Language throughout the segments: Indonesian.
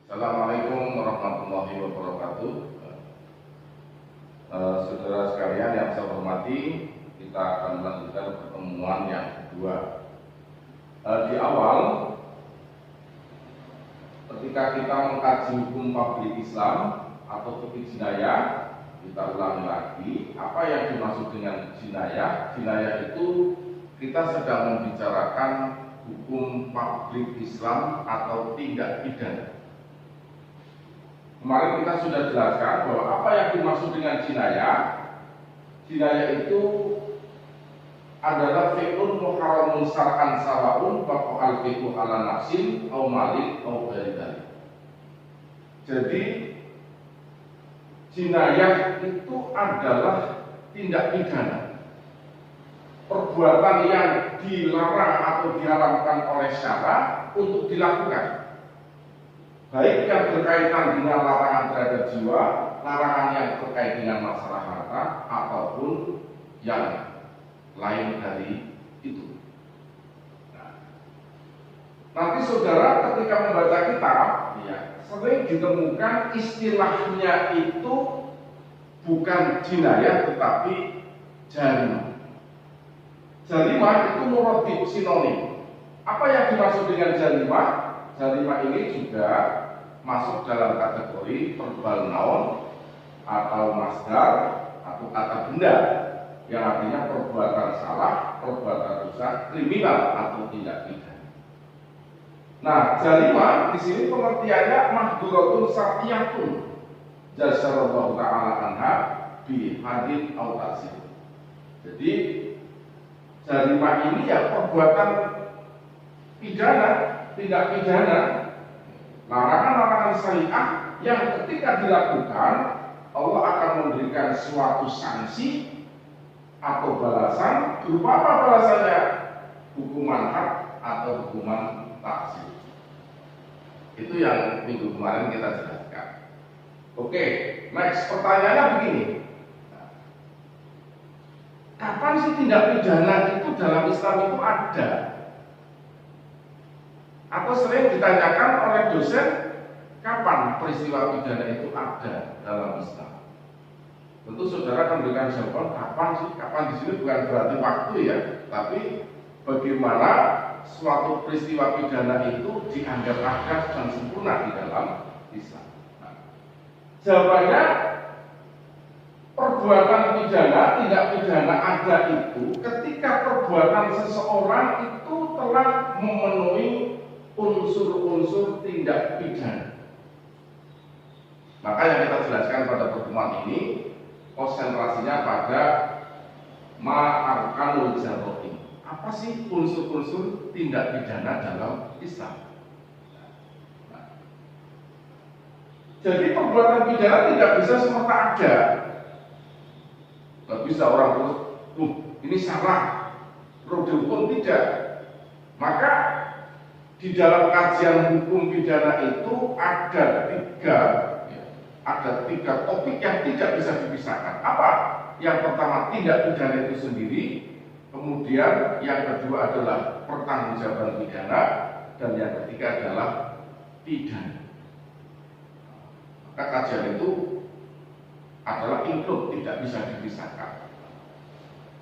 Assalamualaikum warahmatullahi wabarakatuh. Saudara sekalian yang saya hormati, kita akan melanjutkan pertemuan yang kedua. Di awal, ketika kita mengkaji hukum publik Islam atau fikih jinayah, kita ulangi lagi apa yang dimaksud dengan jinayah. Jinayah itu kita sedang membicarakan hukum publik Islam atau tindak pidana. Kemarin kita sudah jelaskan bahwa apa yang dimaksud dengan jinayah. Jinayah itu adalah fi'lun muharramun syar'an sawaun waqa'al fi'lu ala nafsin au malik au ghairi. Jadi jinayah itu adalah tindak pidana, perbuatan yang dilarang atau diharamkan oleh syara untuk dilakukan, baik yang berkaitan dengan larangan terhadap jiwa, larangan yang terkait dengan masalah harta, ataupun yang lain dari itu. Nanti saudara ketika membaca kitab, sering ditemukan istilahnya itu bukan jinayah tetapi jarimah. Jarimah itu muradif sinonim. Apa yang dimaksud dengan jarimah? Jarimah ini juga masuk dalam kategori verbal noun atau masdar atau kata benda yang artinya perbuatan salah, perbuatan dosa, kriminal atau tindak pidana. Nah, jarimah di sini pengertiannya mahduratun syar'iyyatun jazakallahu ta'ala anha bi hadin au ta'zir. Jadi jarimah ini ya perbuatan pidana, tindak pidana, larangan-larangan syariah yang ketika dilakukan Allah akan memberikan suatu sanksi atau balasan. Berupa apa balasannya? Hukuman had atau hukuman ta'zir. Itu yang minggu kemarin kita jelaskan. Oke, next pertanyaannya begini. Kapan sih tindak pidana itu dalam Islam itu ada? Atau sering ditanyakan oleh dosen, kapan peristiwa pidana itu ada dalam Islam? Tentu saudara akan memberikan jawaban kapan sih? Kapan di sini bukan berarti waktu ya, tapi bagaimana suatu peristiwa pidana itu dianggap ada dan sempurna di dalam Islam. Jawabannya, perbuatan pidana, tindak pidana ada itu ketika perbuatan seseorang itu telah memenuhi unsur-unsur tindak pidana. Maka yang kita jelaskan pada pertemuan ini konsentrasinya pada ma'arkanul jarroti. Apa sih unsur-unsur tindak pidana dalam Islam? Jadi perbuatan pidana tidak bisa semata ada. Tidak bisa orang terus, ini salah, perlu dihukum, tidak. Maka di dalam kajian hukum pidana itu ada tiga topik yang tidak bisa dipisahkan. Apa? Yang pertama tindak pidana itu sendiri, kemudian yang kedua adalah pertanggungjawaban pidana, dan yang ketiga adalah pidana. Maka kajian itu adalah include, tidak bisa dipisahkan.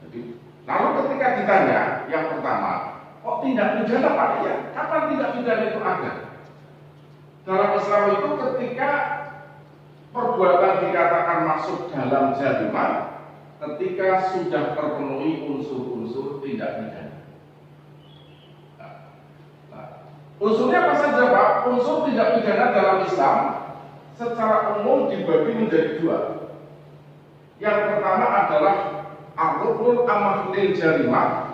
Jadi, lalu ketika ditanya yang pertama, kok tindak pidana Pak? Ya, kapan tindak pidana itu ada? Dalam Islam itu ketika perbuatan dikatakan masuk dalam jarimah ketika sudah terpenuhi unsur-unsur tindak pidana. Unsurnya apa saja Pak? Unsur tindak pidana dalam Islam secara umum dibagi menjadi dua. Yang pertama adalah ar-ruknul amr lil jarimah.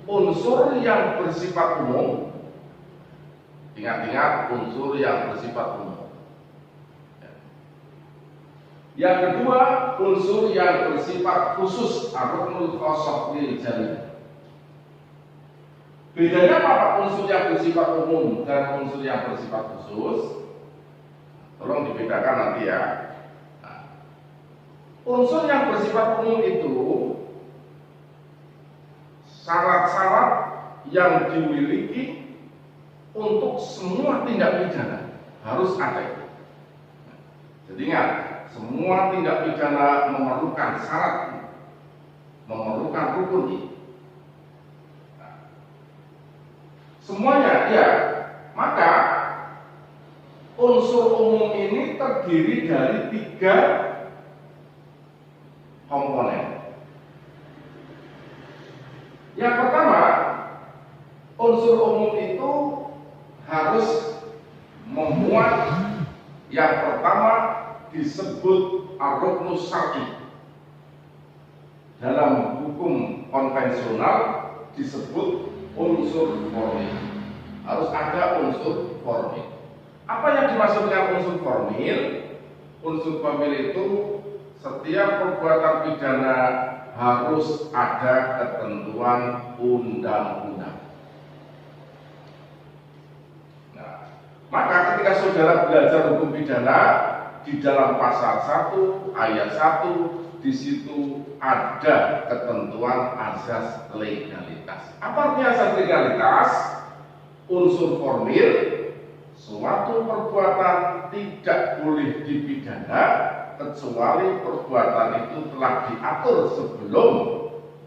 Unsur yang bersifat umum. Ingat-ingat unsur yang bersifat umum. Yang kedua, unsur yang bersifat khusus, ar-ruknul khassah lil jarimah. Bedanya apa unsur yang bersifat umum dan unsur yang bersifat khusus? Tolong dibedakan nanti ya. Unsur yang bersifat umum itu syarat-syarat yang dimiliki untuk semua tindak pidana. harus ada. Jadi ingat, semua tindak pidana memerlukan syarat, memerlukan rukun ini. Semuanya, ya. Maka unsur umum ini terdiri dari 3 komponen. Yang pertama, unsur umum itu harus memuat, yang pertama disebut ar-ruknus syar'i. Dalam hukum konvensional disebut unsur formil. Harus ada unsur formil. Apa yang dimaksud dengan unsur formil? Unsur formil itu setiap perbuatan pidana harus ada ketentuan undang-undang. Nah, maka ketika saudara belajar hukum pidana di dalam pasal 1 ayat 1, di situ ada ketentuan asas legalitas. Apa artinya asas legalitas? Unsur formil, suatu perbuatan tidak boleh dipidana kecuali perbuatan itu telah diatur sebelum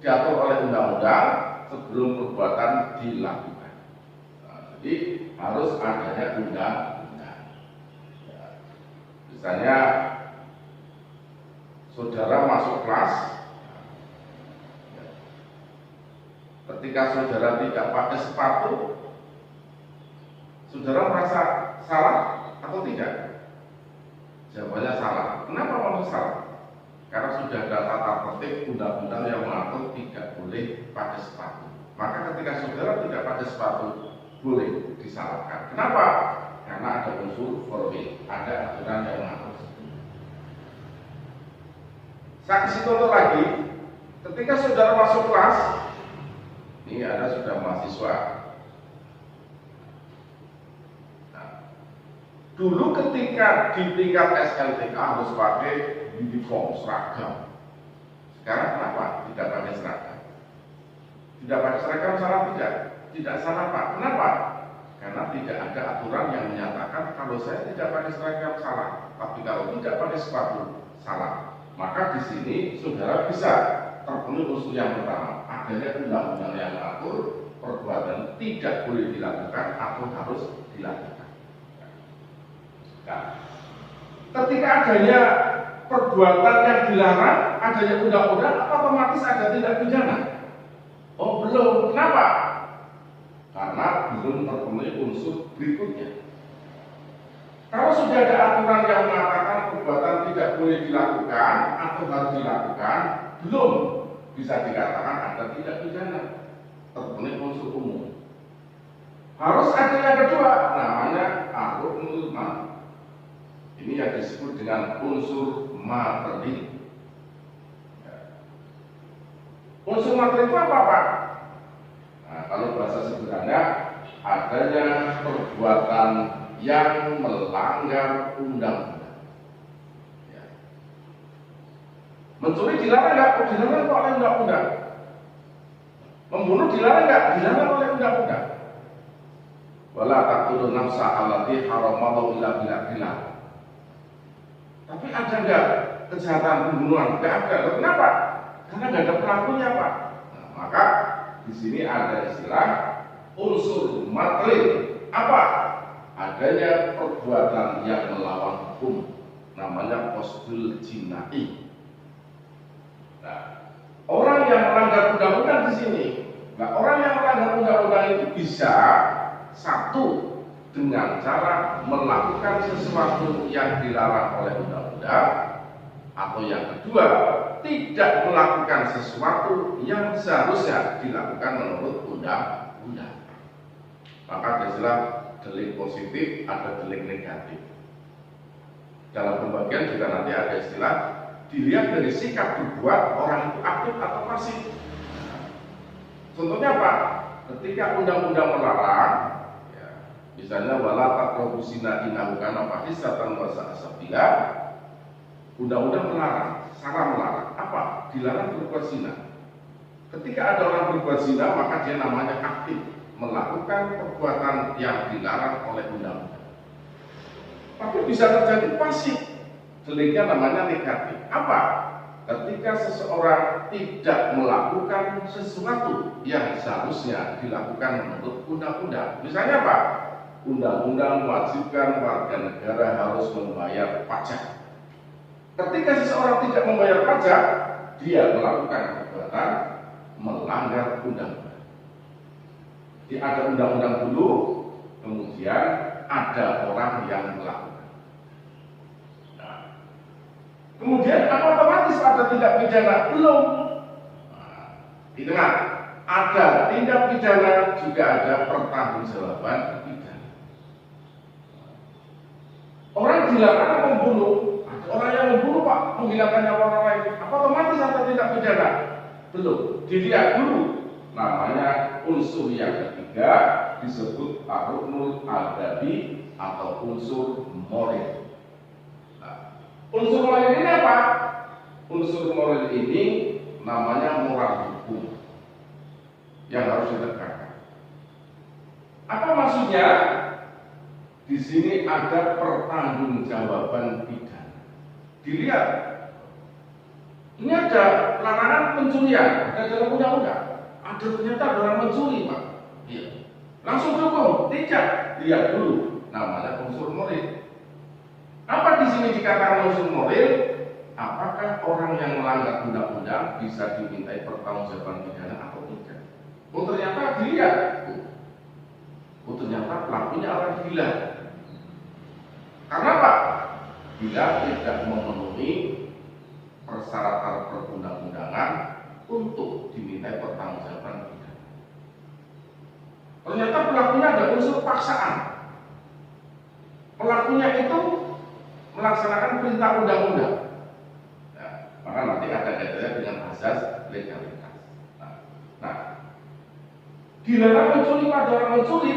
diatur oleh undang-undang, sebelum perbuatan dilakukan. Nah, jadi harus adanya undang-undang. Ya. Misalnya saudara masuk kelas, ketika saudara tidak pakai sepatu, saudara merasa salah atau tidak? Jawabannya salah. Kenapa maksud salah? Karena sudah ada tata tertib undang-undang yang mengatur tidak boleh pakai sepatu. Maka ketika saudara tidak pakai sepatu, boleh disalahkan. Kenapa? Karena ada unsur formil, ada aturan yang mengatur. Saya kasih contoh lagi, ketika saudara masuk kelas, ini ada sudah mahasiswa. Nah, dulu ketika di tingkat SLTK harus pakai uniform, seragam. Sekarang kenapa tidak pakai seragam? Tidak pakai seragam salah tidak? Tidak salah Pak. Kenapa? Karena tidak ada aturan yang menyatakan kalau saya tidak pakai seragam salah, tapi kalau tidak pakai sepatu salah. Maka di sini saudara bisa terpenuhi unsur yang pertama, adanya undang-undang yang mengatur perbuatan tidak boleh dilakukan atau harus dilakukan. Nah, ketika adanya perbuatan yang dilarang, adanya undang-undang, apa otomatis ada tindak pidana? Oh belum. Kenapa? Karena belum terpenuhi unsur berikutnya. Kalau sudah ada aturan yang mengatakan perbuatan tidak boleh dilakukan atau harus dilakukan, belum bisa dikatakan ada tindak pidana, terpenuhi unsur umum. Harus ada yang kedua, namanya ar-ruknul materi. Ini yang disebut dengan unsur materi. Unsur materi itu apa Pak? Nah, kalau bahasa sederhana, adanya perbuatan yang melanggar undang-undang. Ya. Mencuri dilarang nggak? Oh, dilarang oleh undang-undang. Membunuh dilarang nggak? Dilarang oleh undang-undang. Wala taqtulun nafsa allati haramallahu illa bilhaq. Tapi ada nggak kejahatan pembunuhan? Nggak ada. Kenapa? Karena nggak ada pelakunya Pak. Nah, maka di sini ada istilah unsur materi. Apa? Adanya perbuatan yang melawan hukum, namanya qasdul jinai. Nah, orang yang melanggar undang-undang di sini, nah orang yang melanggar undang-undang itu bisa satu dengan cara melakukan sesuatu yang dilarang oleh undang-undang, atau yang kedua tidak melakukan sesuatu yang seharusnya dilakukan menurut undang-undang. Maka istilah delik positif, ada delik negatif. Dalam pembagian juga nanti ada istilah dilihat dari sikap berbuat orang itu aktif atau pasif. Contohnya apa? Ketika undang-undang melarang, ya, misalnya wala taqrabu zina innahu kana fahisatan wa sa'a sabila. Undang-undang melarang, salah melarang. Apa? Dilarang berbuat zina. Ketika ada orang berbuat zina, maka dia namanya aktif melakukan perbuatan yang dilarang oleh undang-undang. bisa terjadi pasif, deliknya namanya negatif. Apa? Ketika seseorang tidak melakukan sesuatu yang seharusnya dilakukan menurut undang-undang. Misalnya apa? Undang-undang mewajibkan warga negara harus membayar pajak. Ketika seseorang tidak membayar pajak, dia melakukan perbuatan melanggar undang-undang. Jadi ada undang-undang dulu, kemudian ada orang yang melakukan. Nah, kemudian apa otomatis ada tindak pidana? Belum. Nah, didengar, ada tindak pidana juga ada pertanggungjawaban pidana. Orang dilarang membunuh, ada orang yang membunuh Pak, menghilangkan nyawa orang lain. Apa otomatis ada tindak pidana? Belum. Dilihat dulu, namanya unsur yang ketiga disebut ar-ruknul adabi atau unsur moral. Nah, unsur moral ini apa? Unsur moral ini namanya moral hukum yang harus ditegakkan. Apa maksudnya? Di sini ada pertanggungjawaban pidana. Dilihat, ini ada larangan pencurian, ada dalam undang-undang. Ada ternyata orang mencuri, Pak. Iya. Langsung dihukum? Tidak. Lihat dulu, namanya unsur moral. Apa di sini dikatakan unsur moral? Apakah orang yang melanggar undang-undang bisa dimintai pertanggungjawaban pidana atau tidak? Oh ternyata dilihat. Oh ternyata pelakunya orang gila. Karena apa? Bila tidak memenuhi persyaratan perundang-undangan untuk dimintai pertanggungjawaban pidana. Ternyata pelakunya ada unsur paksaan. Pelakunya itu melaksanakan perintah undang-undang. Nah, maka nanti ada kaitannya dengan asas legalitas. Nah, dilarang mencuri pada orang mencuri,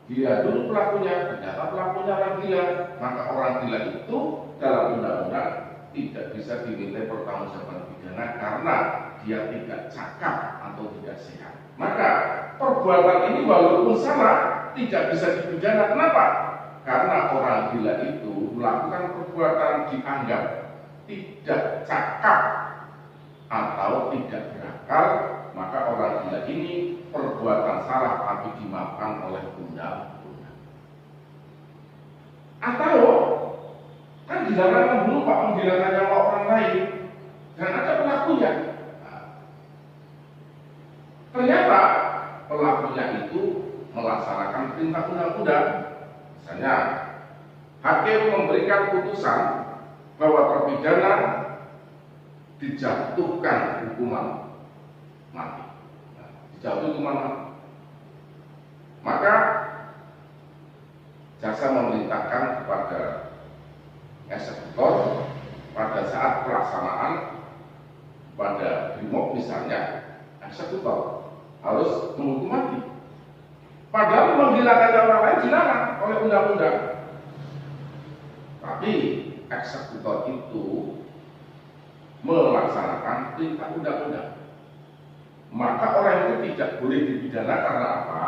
dia dulu pelakunya, ternyata pelakunya orang gila, maka orang gila itu dalam undang-undang tidak bisa dimintai pertanggungjawaban pidana karena dia tidak cakap atau tidak sehat. Maka perbuatan ini walaupun salah tidak bisa dipidana. Kenapa? Karena orang gila itu melakukan perbuatan dianggap tidak cakap atau tidak berakal, maka orang gila ini perbuatan salah tapi dimaafkan oleh undang-undang. Atau kan dilarang membunuh Pak, menghilangkan nyawa orang lain dan ada pelakunya. Nah, ternyata pelakunya itu melaksanakan perintah undang-undang. Misalnya hakim memberikan putusan bahwa terpidana dijatuhkan hukuman mati. Nah, dijatuhkan hukuman mati. Maka jaksa memerintahkan kepada eksekutor pada saat pelaksanaan pada brimob misalnya, eksekutor harus menghukum mati. Padahal menghilangkan orang lain dilarang oleh undang-undang. Tapi eksekutor itu melaksanakan perintah undang-undang. Maka orang itu tidak boleh dipidana karena apa?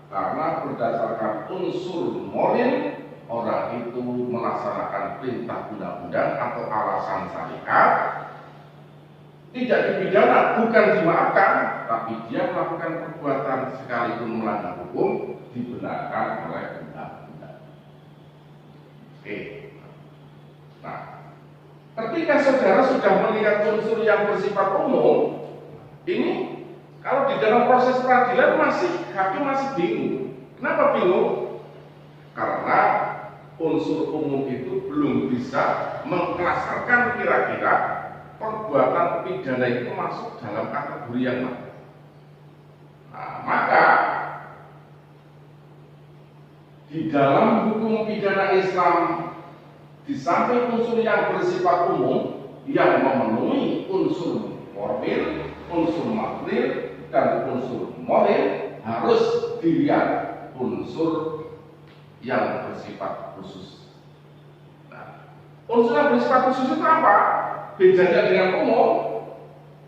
Karena berdasarkan unsur moral orang itu melaksanakan perintah undang-undang atau alasan syariat, tidak dipidana, bukan dimaafkan, tapi dia melakukan perbuatan sekalipun melanggar hukum dibenarkan oleh undang-undang. Oke. Nah, ketika saudara sudah melihat unsur yang bersifat umum, ini kalau di dalam proses peradilan hakim masih bingung. Kenapa bingung? Karena unsur umum itu belum bisa mengklaserkan kira-kira perbuatan pidana itu masuk dalam kategori yang mana. Nah, maka di dalam hukum pidana Islam di samping unsur yang bersifat umum yang memenuhi unsur formil, unsur material dan unsur moral, harus dilihat unsur yang bersifat khusus. Nah, unsur yang bersifat khusus itu apa? Bedanya dengan umum.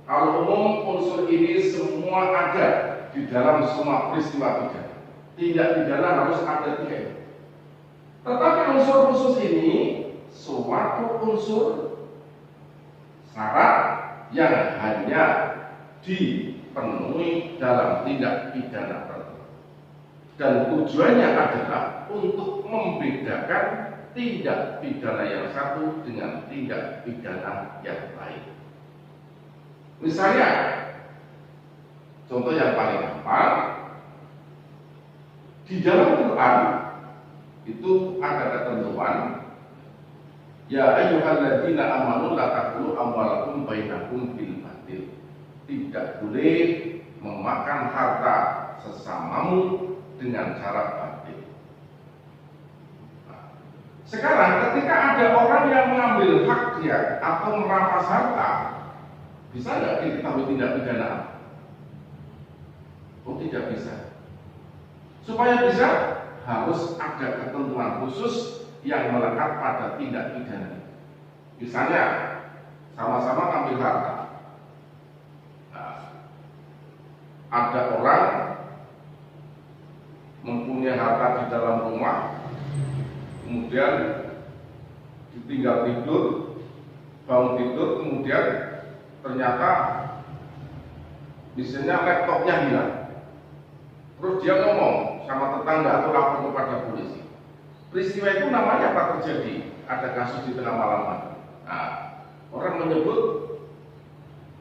Kalau umum unsur ini semua ada di dalam semua peristiwa pidana. Tindak pidana harus ada 3. Tetapi unsur khusus ini suatu unsur syarat yang hanya dipenuhi dalam tindak pidana tertentu, dan tujuannya adalah untuk membedakan tindak pidana yang satu dengan tindak pidana yang lain. Misalnya, contoh yang paling gampang, di dalam Quran itu ada ketentuan, ya ayyuhalladzina amanu la taqulu amwalakum bainakum bil batil. Tidak boleh memakan harta sesamamu dengan cara batil. Nah, sekarang ketika ada orang yang mengambil hak dia atau merampas harta, bisa nggak diketahui tindak pidana? Oh, tidak bisa. Supaya bisa, harus ada ketentuan khusus yang melekat pada tindak pidana. Misalnya, sama-sama ngambil harta. Nah, ada orang mempunyai harta di dalam rumah, kemudian ditinggal tidur, bangun tidur, kemudian ternyata misalnya laptopnya hilang. Terus dia ngomong sama tetangga atau lapor kepada polisi. Peristiwa itu namanya apa terjadi? Ada kasus di tengah malam. Nah, orang menyebut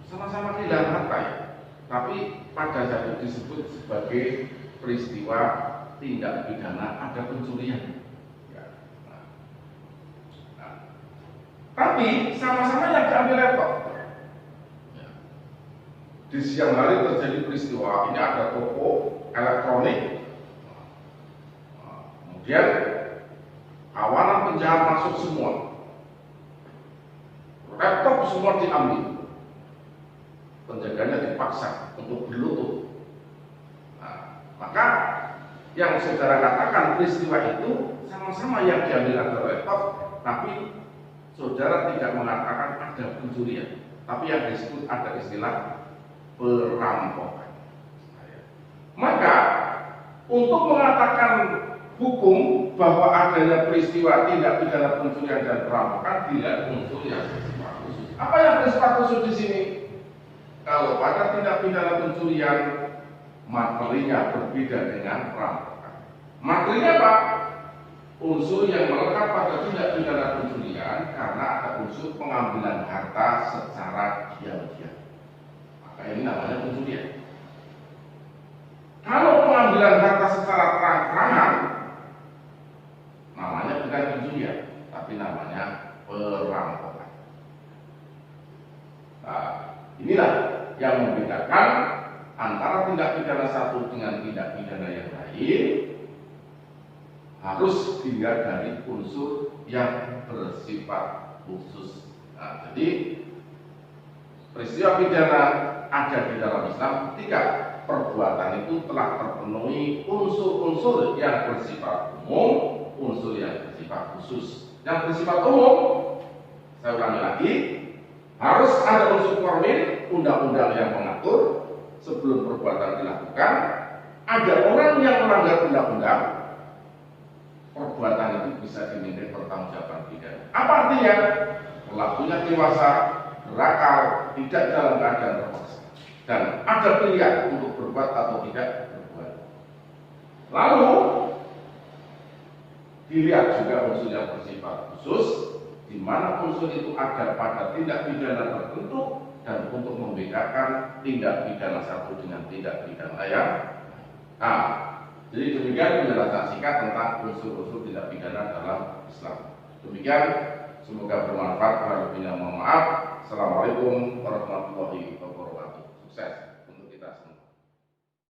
sama-sama kehilangan harta ya, tapi pada saat itu disebut sebagai peristiwa tindak pidana ada pencurian. Ya. Nah, tapi sama-sama yang diambil laptop. Ya. Di siang hari terjadi peristiwa ini, ada toko elektronik. Kemudian kawanan penjahat masuk semua, laptop semua diambil, penjaganya dipaksa untuk berlutut. Nah, maka yang saudara katakan peristiwa itu sama-sama yang diambil adalah laptop, tapi saudara tidak mengatakan ada pencurian, tapi yang disebut ada istilah perampokan. Maka untuk mengatakan hukum bahwa adanya peristiwa tindak pidana pencurian dan perampokan dilihat unsur yang bersifat khusus. Apa yang bersifat khusus di sini? Kalau pada tindak pidana pencurian, materinya berbeda dengan perampokan. Materinya apa? Unsur yang melekat pada tindak pidana pencurian karena ada unsur pengambilan harta secara diam-diam. Maka ini namanya pencurian. Kalau pengambilan harta secara terang-terangan, namanya bukan pencurian, tapi namanya perampokan. Nah, inilah yang membedakan antara tindak pidana satu dengan tindak pidana yang lain. Harus dilihat dari unsur yang bersifat khusus. Nah, jadi peristiwa pidana ada di dalam Islam ketika perbuatan itu telah terpenuhi unsur-unsur yang bersifat umum, unsur yang bersifat khusus. Yang bersifat umum, saya ulangi lagi, harus ada unsur formil, undang-undang yang mengatur sebelum perbuatan dilakukan. Ada orang yang melanggar undang-undang, perbuatan itu bisa dimintai pertanggungjawaban pidana. Apa artinya? Pelakunya dewasa, berakal, tidak dalam keadaan terpaksa, dan ada pilihan untuk berbuat atau tidak berbuat. Lalu dilihat juga unsur yang bersifat khusus, di mana unsur itu ada pada tindak pidana tertentu dan untuk membedakan tindak pidana satu dengan tindak pidana yang lain. Nah, jadi demikian penjelasan singkat tentang unsur-unsur tindak pidana dalam Islam. Demikian, semoga bermanfaat. Kurang lebihnya mohon maaf. Assalamualaikum warahmatullahi wabarakatuh.